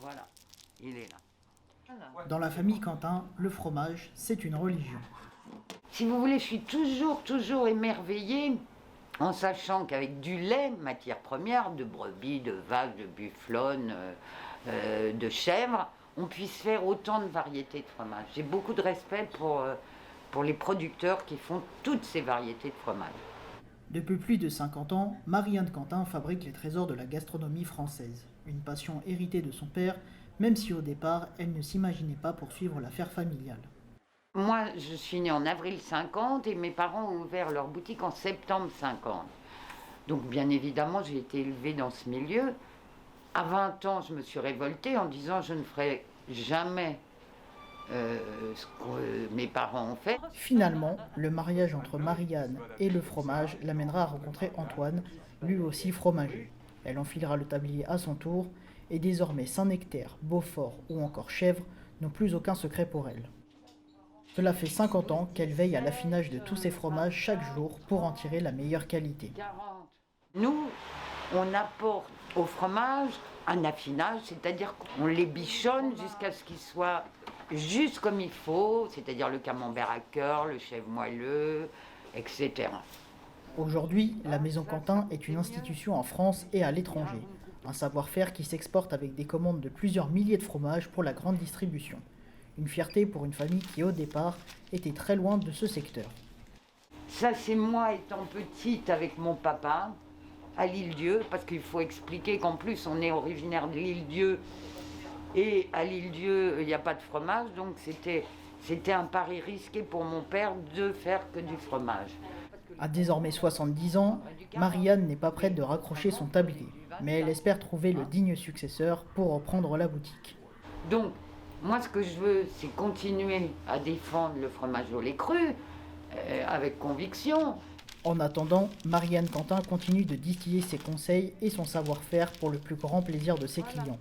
Voilà, il est là. Dans la famille Quentin, le fromage, c'est une religion. Si vous voulez, je suis toujours émerveillée en sachant qu'avec du lait, matière première, de brebis, de vache, de bufflonne, de chèvre, on puisse faire autant de variétés de fromage. J'ai beaucoup de respect pour les producteurs qui font toutes ces variétés de fromage. Depuis plus de 50 ans, Marie-Anne Quentin fabrique les trésors de la gastronomie française. Une passion héritée de son père, même si au départ, elle ne s'imaginait pas poursuivre l'affaire familiale. Moi, je suis née en avril 50 et mes parents ont ouvert leur boutique en septembre 50. Donc, bien évidemment, j'ai été élevée dans ce milieu. À 20 ans, je me suis révoltée en disant je ne ferai jamais ce que mes parents ont fait. Finalement, le mariage entre Marie-Anne et le fromage l'amènera à rencontrer Antoine, lui aussi fromager. Elle enfilera le tablier à son tour, et désormais Saint-Nectaire, Beaufort ou encore Chèvre n'ont plus aucun secret pour elle. Cela fait 50 ans qu'elle veille à l'affinage de tous ces fromages chaque jour pour en tirer la meilleure qualité. Nous, on apporte au fromage un affinage, c'est-à-dire qu'on les bichonne jusqu'à ce qu'ils soient juste comme il faut, c'est-à-dire le camembert à cœur, le chèvre moelleux, etc. Aujourd'hui, la Maison Quentin est une institution en France et à l'étranger. Un savoir-faire qui s'exporte avec des commandes de plusieurs milliers de fromages pour la grande distribution. Une fierté pour une famille qui, au départ, était très loin de ce secteur. Ça, c'est moi étant petite avec mon papa à l'Île-Dieu, parce qu'il faut expliquer qu'en plus, on est originaire de l'Île-Dieu. Et à l'Île-Dieu, il n'y a pas de fromage, donc c'était un pari risqué pour mon père de faire que du fromage. À désormais 70 ans, Marie-Anne n'est pas prête de raccrocher son tablier, mais elle espère trouver le digne successeur pour reprendre la boutique. Donc, moi, ce que je veux, c'est continuer à défendre le fromage au lait cru, avec conviction. En attendant, Marie-Anne Quentin continue de distiller ses conseils et son savoir-faire pour le plus grand plaisir de ses clients.